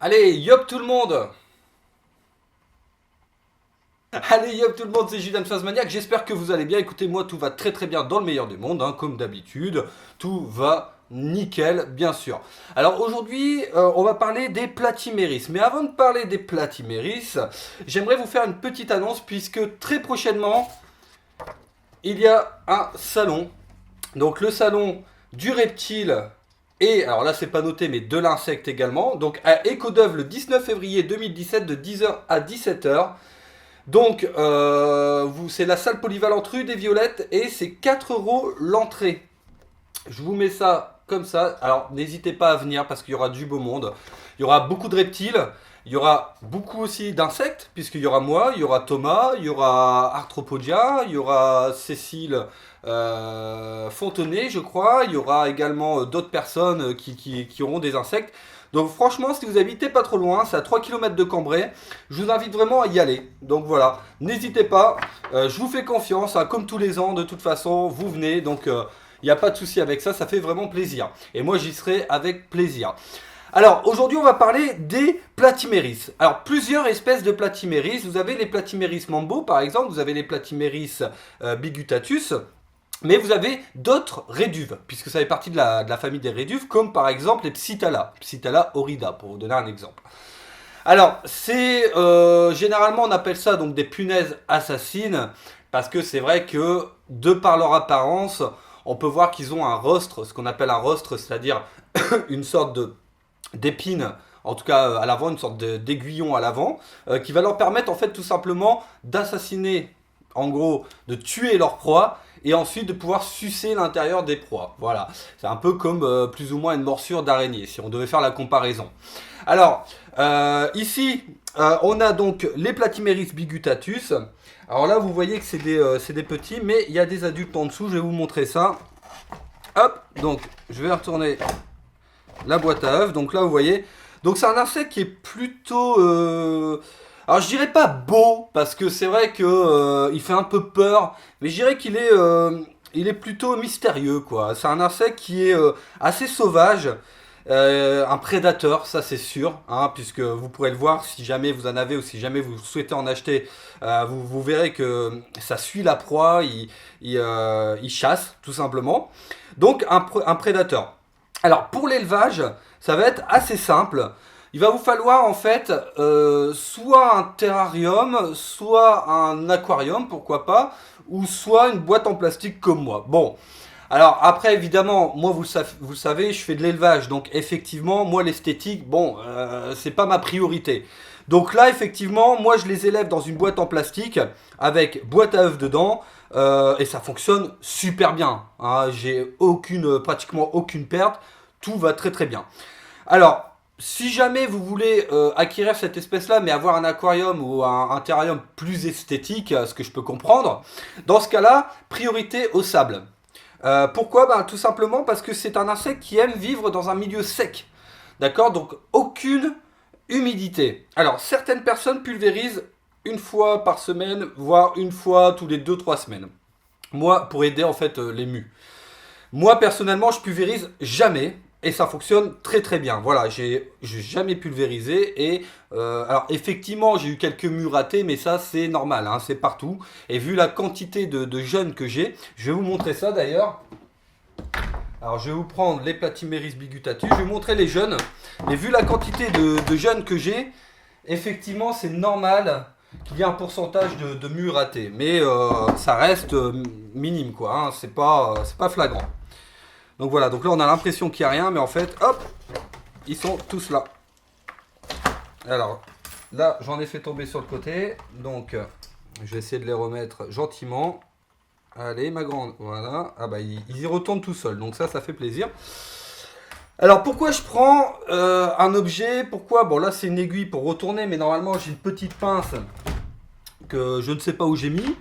Allez, yop tout le monde. Allez, yop tout le monde, c'est Julien de Phasmaniac. J'espère que vous allez bien. Écoutez, moi, tout va très très bien dans le meilleur des mondes, hein, comme d'habitude. Tout va nickel, bien sûr. Alors aujourd'hui, on va parler des platyméris. Mais avant de parler des platyméris, j'aimerais vous faire une petite annonce puisque très prochainement, il y a un salon. Donc le salon du reptile et, alors là c'est pas noté, mais de l'insecte également. Donc à Ecodeuve le 19 février 2017 de 10h à 17h. Donc c'est la salle polyvalente rue des Violettes et c'est 4 € l'entrée. Je vous mets ça comme ça. Alors n'hésitez pas à venir parce qu'il y aura du beau monde. Il y aura beaucoup de reptiles. Il y aura beaucoup aussi d'insectes, puisqu'il y aura moi, il y aura Thomas, il y aura Arthropodia, il y aura Cécile Fontenay, je crois. Il y aura également d'autres personnes qui auront des insectes. Donc franchement, si vous habitez pas trop loin, c'est à 3 km de Cambrai, je vous invite vraiment à y aller. Donc voilà, n'hésitez pas, je vous fais confiance, hein, comme tous les ans, de toute façon, vous venez, donc il n'y a pas de souci avec ça, ça fait vraiment plaisir. Et moi j'y serai avec plaisir. Alors aujourd'hui on va parler des platyméris. Alors plusieurs espèces de platyméris. Vous avez les platyméris mambo par exemple, vous avez les platyméris bigutatus. Mais vous avez d'autres réduves, puisque ça fait partie de la famille des réduves, comme par exemple les Psittala horrida, pour vous donner un exemple. Alors, c'est généralement on appelle ça donc des punaises assassines, parce que c'est vrai que de par leur apparence, on peut voir qu'ils ont un rostre, ce qu'on appelle un rostre, c'est-à-dire une sorte d'épine, en tout cas à l'avant, une sorte d'aiguillon à l'avant, qui va leur permettre en fait tout simplement d'assassiner, en gros, de tuer leur proie et ensuite de pouvoir sucer l'intérieur des proies. Voilà, c'est un peu comme plus ou moins une morsure d'araignée, si on devait faire la comparaison. Alors, ici, on a donc les Platymeris bigutatus. Alors là, vous voyez que c'est des petits, mais il y a des adultes en dessous, je vais vous montrer ça. Hop, donc je vais retourner la boîte à œufs. Donc là, vous voyez, donc c'est un insecte qui est plutôt... alors je dirais pas beau, parce que c'est vrai que il fait un peu peur, mais je dirais il est plutôt mystérieux, quoi. C'est un insecte qui est assez sauvage, un prédateur, ça c'est sûr, hein, puisque vous pourrez le voir si jamais vous en avez ou si jamais vous souhaitez en acheter, vous verrez que ça suit la proie, il chasse tout simplement. Donc un prédateur. Alors pour l'élevage, ça va être assez simple. Il va vous falloir en fait soit un terrarium, soit un aquarium, pourquoi pas, ou soit une boîte en plastique comme moi. Bon, alors après évidemment, moi vous le savez, je fais de l'élevage, donc effectivement, moi l'esthétique, bon, c'est pas ma priorité. Donc là effectivement, moi je les élève dans une boîte en plastique avec boîte à œufs dedans. Et ça fonctionne super bien, hein. J'ai pratiquement aucune perte, tout va très très bien. Alors, si jamais vous voulez acquérir cette espèce-là, mais avoir un aquarium ou un terrarium plus esthétique, ce que je peux comprendre, dans ce cas-là, priorité au sable. Pourquoi? Tout simplement parce que c'est un insecte qui aime vivre dans un milieu sec. D'accord? Donc aucune humidité. Alors certaines personnes pulvérisent une fois par semaine, voire une fois tous les 2-3 semaines. Moi, pour aider en fait les mus. Moi personnellement, je pulvérise jamais et ça fonctionne très très bien. Voilà, j'ai jamais pulvérisé et alors effectivement j'ai eu quelques mus ratés, mais ça c'est normal, hein, c'est partout. Et vu la quantité de jeunes que j'ai, je vais vous montrer ça d'ailleurs. Alors je vais vous prendre les Platymeris bigutatus, je vais vous montrer les jeunes. Et vu la quantité de jeunes que j'ai, effectivement c'est normal qu'il y ait un pourcentage de mus ratés. Mais ça reste minime quoi, hein, c'est pas flagrant. Donc voilà, donc là on a l'impression qu'il n'y a rien, mais en fait, hop, ils sont tous là. Alors, là j'en ai fait tomber sur le côté, donc je vais essayer de les remettre gentiment. Allez ma grande, voilà, ah bah ils y retournent tout seuls, donc ça fait plaisir. Alors pourquoi je prends un objet, pourquoi, bon là c'est une aiguille pour retourner, mais normalement j'ai une petite pince que je ne sais pas où j'ai mis,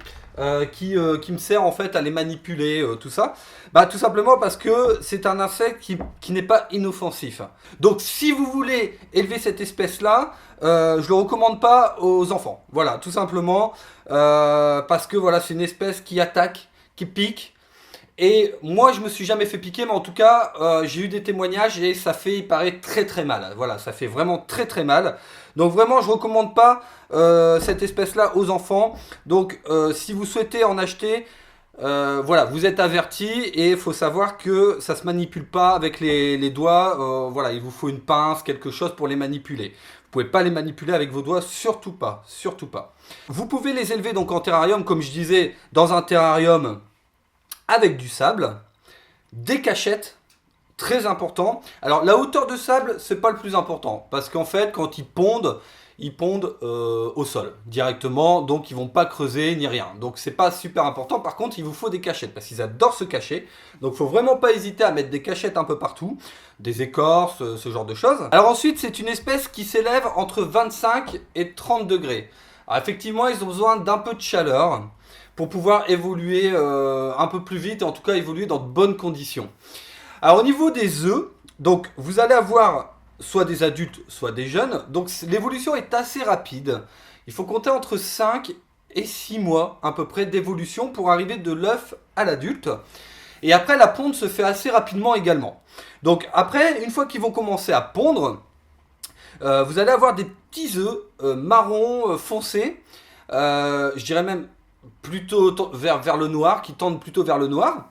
qui me sert en fait à les manipuler, tout ça. Tout simplement parce que c'est un insecte qui n'est pas inoffensif. Donc si vous voulez élever cette espèce-là, je ne le recommande pas aux enfants. Voilà, tout simplement parce que voilà, c'est une espèce qui attaque, qui pique. Et moi, je me suis jamais fait piquer, mais en tout cas, j'ai eu des témoignages et ça fait, il paraît, très très mal. Voilà, ça fait vraiment très très mal. Donc vraiment, je recommande pas cette espèce-là aux enfants. Donc, si vous souhaitez en acheter, voilà, vous êtes avertis et il faut savoir que ça se manipule pas avec les doigts. Voilà, il vous faut une pince, quelque chose pour les manipuler. Vous pouvez pas les manipuler avec vos doigts, surtout pas, surtout pas. Vous pouvez les élever donc en terrarium, comme je disais, dans un terrarium avec du sable, des cachettes, très important. Alors la hauteur de sable, c'est pas le plus important, parce qu'en fait, quand ils pondent au sol directement, donc ils vont pas creuser ni rien. Donc c'est pas super important. Par contre, il vous faut des cachettes, parce qu'ils adorent se cacher. Donc faut vraiment pas hésiter à mettre des cachettes un peu partout, des écorces, ce genre de choses. Alors ensuite, c'est une espèce qui s'élève entre 25 et 30 degrés. Alors effectivement, ils ont besoin d'un peu de chaleur pour pouvoir évoluer un peu plus vite et en tout cas évoluer dans de bonnes conditions. Alors au niveau des œufs, donc vous allez avoir soit des adultes, soit des jeunes. Donc l'évolution est assez rapide. Il faut compter entre 5 et 6 mois à peu près d'évolution pour arriver de l'œuf à l'adulte. Et après la ponte se fait assez rapidement également. Donc après, une fois qu'ils vont commencer à pondre, vous allez avoir des petits œufs marron foncé. Je dirais même plutôt vers le noir, qui tendent plutôt vers le noir.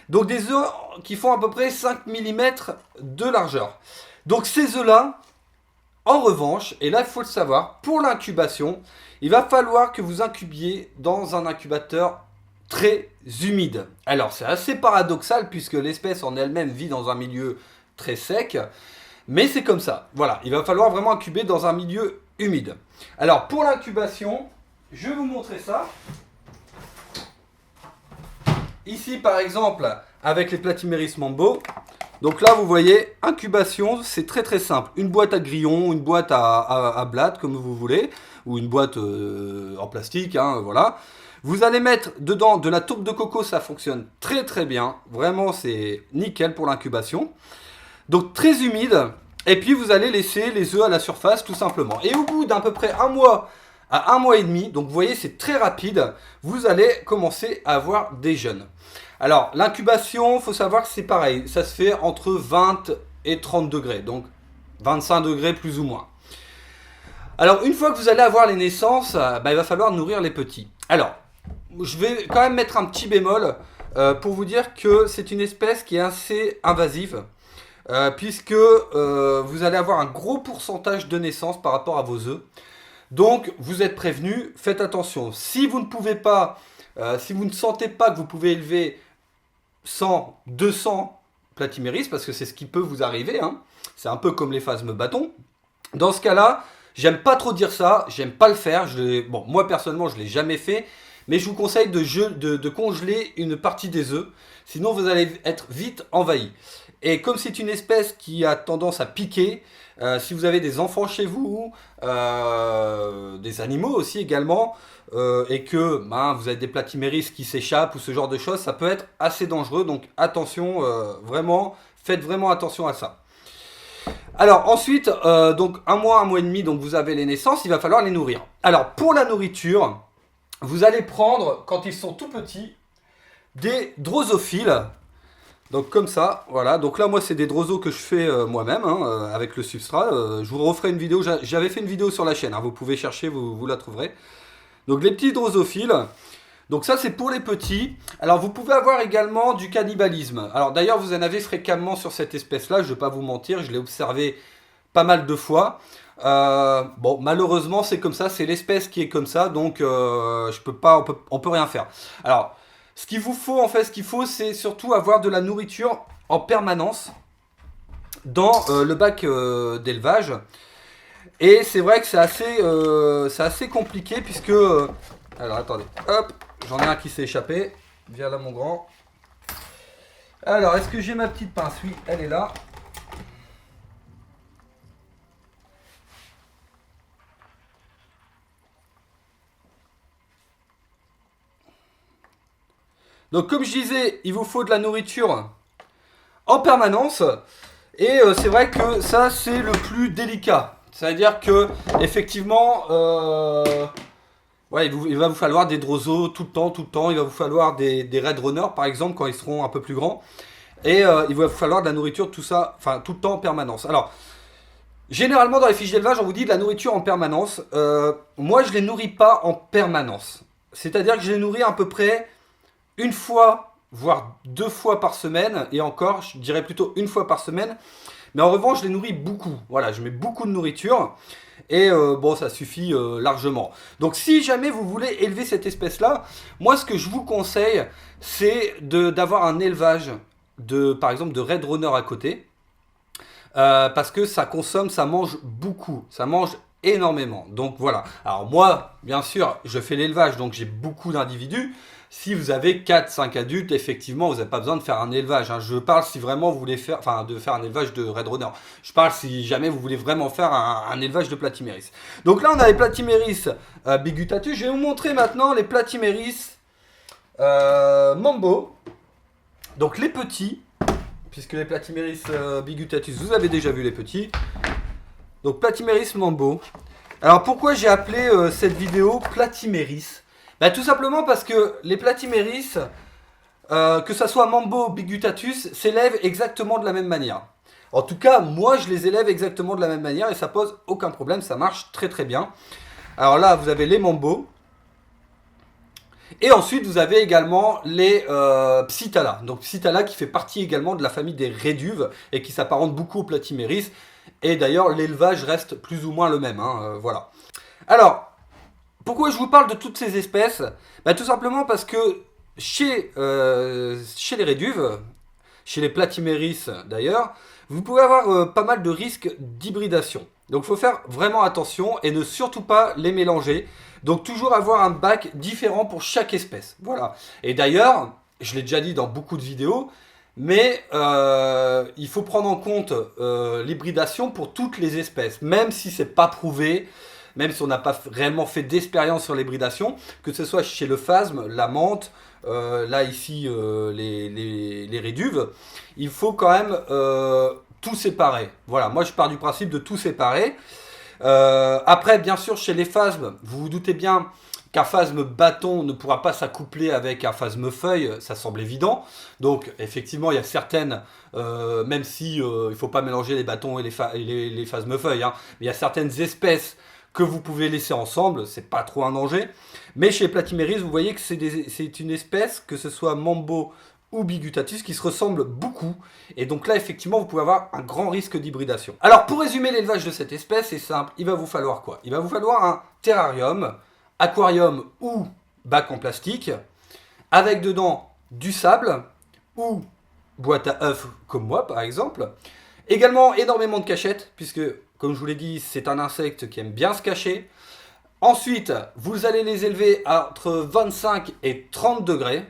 Donc des œufs qui font à peu près 5 mm de largeur. Donc ces œufs-là, en revanche, et là il faut le savoir, pour l'incubation, il va falloir que vous incubiez dans un incubateur très humide. Alors c'est assez paradoxal puisque l'espèce en elle-même vit dans un milieu très sec, mais c'est comme ça. Voilà, il va falloir vraiment incuber dans un milieu humide. Alors pour l'incubation, je vais vous montrer ça. Ici, par exemple, avec les Platymeris mambo, donc là, vous voyez, incubation, c'est très très simple. Une boîte à grillons, une boîte à blattes, comme vous voulez, ou une boîte en plastique, hein, voilà. Vous allez mettre dedans de la tourbe de coco, ça fonctionne très très bien. Vraiment, c'est nickel pour l'incubation. Donc très humide, et puis vous allez laisser les œufs à la surface, tout simplement. Et au bout d'à peu près un mois à un mois et demi, donc vous voyez c'est très rapide, vous allez commencer à avoir des jeunes. Alors l'incubation, il faut savoir que c'est pareil, ça se fait entre 20 et 30 degrés, donc 25 degrés plus ou moins. Alors une fois que vous allez avoir les naissances, il va falloir nourrir les petits. Alors, je vais quand même mettre un petit bémol pour vous dire que c'est une espèce qui est assez invasive. Puisque vous allez avoir un gros pourcentage de naissances par rapport à vos œufs. Donc, vous êtes prévenus, faites attention. Si vous ne pouvez pas, si vous ne sentez pas que vous pouvez élever 100, 200 platyméris, parce que c'est ce qui peut vous arriver, hein, c'est un peu comme les phasmes bâtons. Dans ce cas-là, j'aime pas trop dire ça, j'aime pas le faire. Bon, moi personnellement, je l'ai jamais fait, mais je vous conseille de congeler une partie des œufs, sinon vous allez être vite envahi. Et comme c'est une espèce qui a tendance à piquer, si vous avez des enfants chez vous, des animaux aussi également, et que vous avez des platyméris qui s'échappent ou ce genre de choses, ça peut être assez dangereux. Donc attention, vraiment, faites vraiment attention à ça. Alors ensuite, donc un mois et demi, donc vous avez les naissances, il va falloir les nourrir. Alors pour la nourriture, vous allez prendre, quand ils sont tout petits, des drosophiles. Donc comme ça, voilà. Donc là, moi, c'est des drosos que je fais moi-même, hein, avec le substrat. Je vous referai une vidéo. J'avais fait une vidéo sur la chaîne. Hein, vous pouvez chercher, vous la trouverez. Donc les petits drosophiles. Donc ça, c'est pour les petits. Alors vous pouvez avoir également du cannibalisme. Alors d'ailleurs, vous en avez fréquemment sur cette espèce-là. Je ne vais pas vous mentir, je l'ai observé pas mal de fois. Bon, malheureusement, c'est comme ça. C'est l'espèce qui est comme ça. Donc je peux pas, on peut rien faire. Alors ce qu'il vous faut, en fait, c'est surtout avoir de la nourriture en permanence dans le bac d'élevage. Et c'est vrai que c'est assez compliqué puisque... alors attendez, hop, j'en ai un qui s'est échappé. Viens là mon grand. Alors, est-ce que j'ai ma petite pince? Oui, elle est là. Donc comme je disais, il vous faut de la nourriture en permanence. Et c'est vrai que ça, c'est le plus délicat. C'est-à-dire que, effectivement, Ouais, il va vous falloir des Droso tout le temps, tout le temps. Il va vous falloir des Red Runner, par exemple, quand ils seront un peu plus grands. Et il va vous falloir de la nourriture, tout ça, enfin, tout le temps en permanence. Alors, généralement, dans les fiches d'élevage, on vous dit de la nourriture en permanence. Moi, je les nourris pas en permanence. C'est-à-dire que je les nourris à peu près une fois, voire 2 fois par semaine. Et encore, je dirais plutôt une fois par semaine. Mais en revanche, je les nourris beaucoup. Voilà, je mets beaucoup de nourriture. Et bon, ça suffit largement. Donc si jamais vous voulez élever cette espèce-là, moi ce que je vous conseille, c'est d'avoir un élevage par exemple, de Red Runner à côté. Parce que ça consomme, ça mange beaucoup. Ça mange énormément. Donc voilà. Alors moi, bien sûr, je fais l'élevage, donc j'ai beaucoup d'individus. Si vous avez 4-5 adultes, effectivement, vous n'avez pas besoin de faire un élevage. Hein. Je parle si vraiment vous voulez faire, enfin, de faire un élevage de Red Runner. Je parle si jamais vous voulez vraiment faire un élevage de Platymeris. Donc là, on a les Platymeris Bigutatus. Je vais vous montrer maintenant les Platymeris Mambo. Donc les petits, puisque les Platymeris Bigutatus, vous avez déjà vu les petits. Donc Platymeris Mambo. Alors pourquoi j'ai appelé cette vidéo Platymeris? Bah, tout simplement parce que les Platymeris, que ça soit Mambo ou Bigutatus, s'élèvent exactement de la même manière. En tout cas, moi je les élève exactement de la même manière et ça pose aucun problème, ça marche très très bien. Alors là, vous avez les Mambo. Et ensuite, vous avez également les Psittala. Donc Psittala qui fait partie également de la famille des Réduves et qui s'apparente beaucoup aux Platymeris. Et d'ailleurs, l'élevage reste plus ou moins le même. Hein, voilà. Alors, pourquoi je vous parle de toutes ces espèces? Bah, tout simplement parce que chez les Réduves, chez les Platymeris d'ailleurs, vous pouvez avoir pas mal de risques d'hybridation. Donc il faut faire vraiment attention et ne surtout pas les mélanger. Donc toujours avoir un bac différent pour chaque espèce. Voilà. Et d'ailleurs, je l'ai déjà dit dans beaucoup de vidéos, mais il faut prendre en compte l'hybridation pour toutes les espèces, même si c'est pas prouvé. Même si on n'a pas réellement fait d'expérience sur l'hybridation, que ce soit chez le phasme, la menthe, là ici les réduves, il faut quand même tout séparer. Voilà, moi je pars du principe de tout séparer. Après, bien sûr, chez les phasmes, vous vous doutez bien qu'un phasme bâton ne pourra pas s'accoupler avec un phasme feuille, ça semble évident. Donc effectivement, il y a certaines, même si il ne faut pas mélanger les bâtons et les phasmes feuilles, hein, mais il y a certaines espèces que vous pouvez laisser ensemble, c'est pas trop un danger. Mais chez Platymeris, vous voyez que c'est une espèce, que ce soit Mambo ou Bigutatus, qui se ressemblent beaucoup. Et donc là, effectivement, vous pouvez avoir un grand risque d'hybridation. Alors, pour résumer l'élevage de cette espèce, c'est simple. Il va vous falloir quoi? Il va vous falloir un terrarium, aquarium ou bac en plastique, avec dedans du sable ou boîte à œufs comme moi, par exemple. Également, énormément de cachettes, puisque comme je vous l'ai dit, c'est un insecte qui aime bien se cacher. Ensuite, vous allez les élever entre 25 et 30 degrés.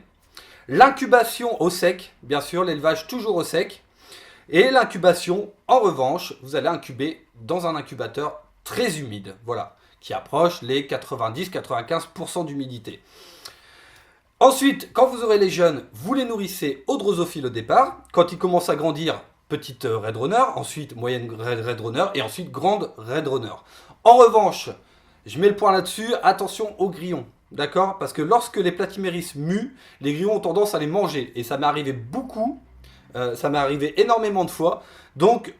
L'incubation au sec, bien sûr, l'élevage toujours au sec. Et l'incubation, en revanche, vous allez incuber dans un incubateur très humide, voilà, qui approche les 90-95% d'humidité. Ensuite, quand vous aurez les jeunes, vous les nourrissez au drosophile au départ. Quand ils commencent à grandir, petite Red Runner, ensuite moyenne Red Runner et ensuite grande Red Runner. En revanche, je mets le point là-dessus, attention aux grillons, d'accord? Parce que lorsque les Platymeris muent, les grillons ont tendance à les manger et ça m'est arrivé beaucoup, ça m'est arrivé énormément de fois. Donc,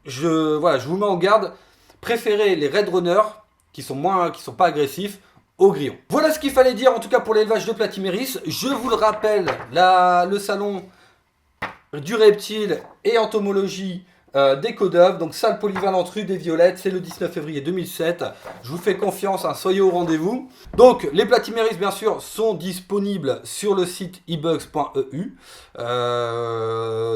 voilà, je vous mets en garde, préférez les Red Runner qui sont pas agressifs aux grillons. Voilà ce qu'il fallait dire en tout cas pour l'élevage de Platymeris. Je vous le rappelle, le salon du reptile et entomologie des Codeuvres, donc salle polyvalente rue des Violettes, c'est le 19 février 2007. Je vous fais confiance, hein, soyez au rendez-vous. Donc les Platymeris bien sûr sont disponibles sur le site ebugs.eu,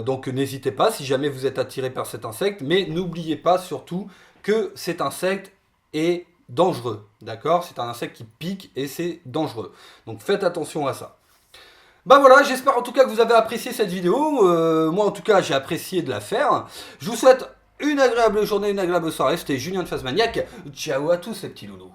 donc n'hésitez pas si jamais vous êtes attiré par cet insecte, mais n'oubliez pas surtout que cet insecte est dangereux, d'accord? C'est un insecte qui pique et c'est dangereux, donc faites attention à ça. Bah voilà, j'espère en tout cas que vous avez apprécié cette vidéo. Moi en tout cas j'ai apprécié de la faire. Je vous souhaite une agréable journée, une agréable soirée. C'était Julien de Phasmaniac. Ciao à tous les petits loulous.